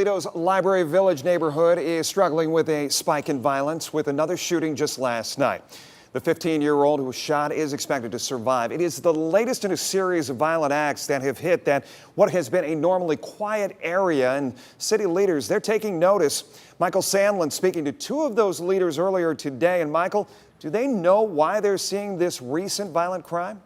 Toledo's Library Village neighborhood is struggling with a spike in violence with another shooting just last night. The 15-year-old who was shot is expected to survive. It is the latest in a series of violent acts that have hit what has been a normally quiet area, and city leaders, they're taking notice. Michael Sandlin speaking to two of those leaders earlier today. And Michael, do they know why they're seeing this recent violent crime?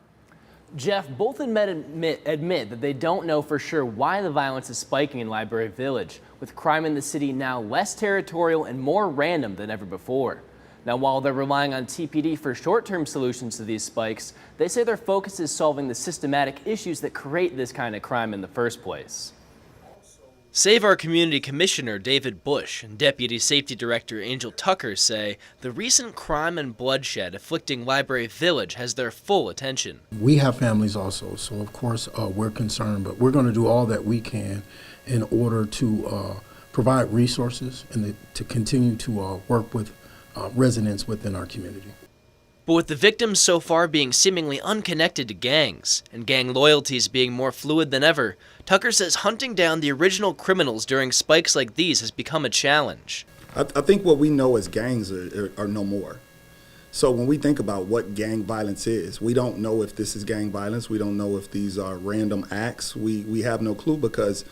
Jeff, both admit that they don't know for sure why the violence is spiking in Library Village, with crime in the city now less territorial and more random than ever before. Now, while they're relying on TPD for short-term solutions to these spikes, they say their focus is solving the systematic issues that create this kind of crime in the first place. Save Our Community Commissioner David Bush and Deputy Safety Director Angel Tucker say the recent crime and bloodshed afflicting Library Village has their full attention. We have families also, so of course we're concerned, but we're going to do all that we can in order to provide resources and to continue to work with residents within our community. But with the victims so far being seemingly unconnected to gangs and gang loyalties being more fluid than ever, Tucker says hunting down the original criminals during spikes like these has become a challenge. I think what we know as gangs are no more. So when we think about what gang violence is, we don't know if this is gang violence. We don't know if these are random acts. We have no clue because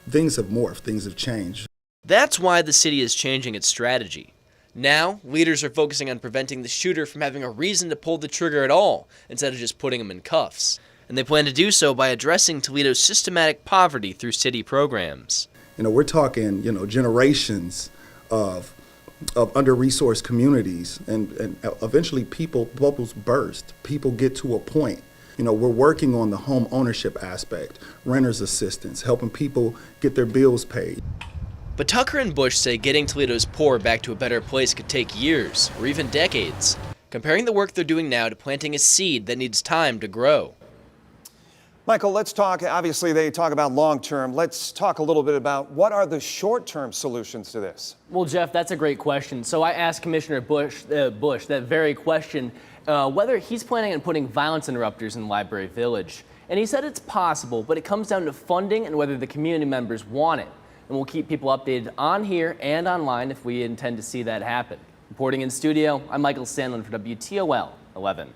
things have morphed, things have changed. That's why the city is changing its strategy. Now, leaders are focusing on preventing the shooter from having a reason to pull the trigger at all, instead of just putting him in cuffs. And they plan to do so by addressing Toledo's systematic poverty through city programs. We're talking, generations of under-resourced communities, and eventually bubbles burst. People get to a point. We're working on the home ownership aspect, renters assistance, helping people get their bills paid. But Tucker and Bush say getting Toledo's poor back to a better place could take years, or even decades, comparing the work they're doing now to planting a seed that needs time to grow. Michael, let's talk, obviously they talk about long-term. Let's talk a little bit about what are the short-term solutions to this? Well, Jeff, that's a great question. So I asked Commissioner Bush that very question, whether he's planning on putting violence interrupters in Library Village. And he said it's possible, but it comes down to funding and whether the community members want it. And we'll keep people updated on here and online if we intend to see that happen. Reporting in studio, I'm Michael Sandlin for WTOL 11.